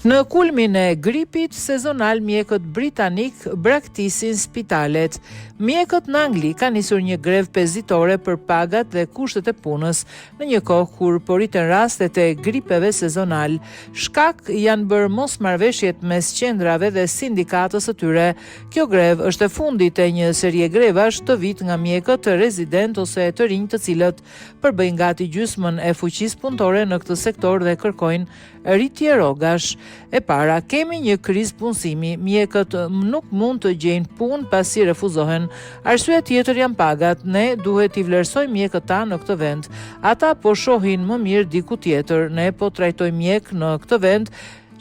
Në kulmin e gripit sezonal, mjekët britanik braktisin spitalet. Mjekët në Angli kanë nisur një grevë pesditore për pagat dhe kushtet e punës në një kohë kur po rriten rastet e gripeve sezonal. Shkak janë bërë mosmarrëveshjet mes qendrave dhe sindikatës së tyre. Kjo grevë është e fundit e një serie grevash të vit nga mjekët rezident ose të rinj, të cilët përbëjnë gati gjysmën e fuqisë punëtore në këtë sektor dhe kërkojnë rritje rrogash. E para, kemi një krizë punësimi, mjekët nuk mund të gjejnë punë pasi refuzohen. Arsyeja tjetër janë pagat. Ne duhet t'i vlerësojmë mjekët tanë në këtë vend. Ata po shohin më mirë diku tjetër. Ne po trajtojmë mjek në këtë vend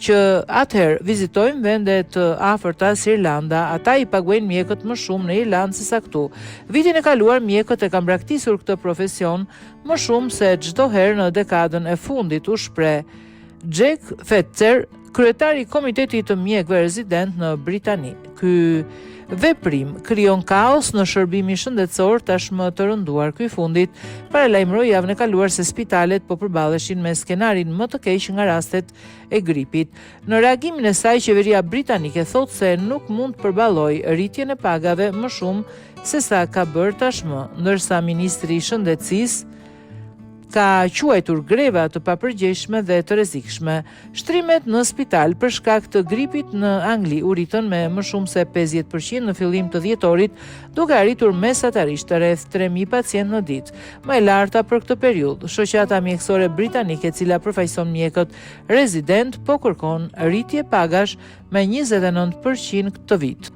që atëherë vizitojmë vende të afërta si Irlanda, ata i paguajnë mjekët më shumë në Irlandë se sa këtu. Vitin e kaluar mjekët e kanë braktisur këtë profesion më shumë se çdo herë në dekadën e fundit, u shpreh Jack Fetzer, kryetari i Komitetit të Mjekëve Rezident në Britani. Ky veprim krijon kaos në shërbimin shëndetësor tashmë të rënduar. Ky fundit paralajmëroi javën e kaluar se spitalet po përballeshin me skenarin më të keq nga rastet e gripit. Në reagimin e saj, qeveria britanike thotë se nuk mund të përballojë rritjen e pagave më shumë se sa ka bërë tashmë, ndërsa ministri i shëndetësisë ka quajtur greva të papërgjegjshme dhe të rrezikshme. Shtrimet në spital për shkak të gripit në Angli u rritën me më shumë se 50% në fillim të dhjetorit, duke arritur mesatarisht rreth 3000 pacientë në ditë, më e larta për këtë periudhë. Shoqata mjekësore britanike, e cila përfaqëson mjekët rezident, po kërkon rritje pagash me 29% këtë vit.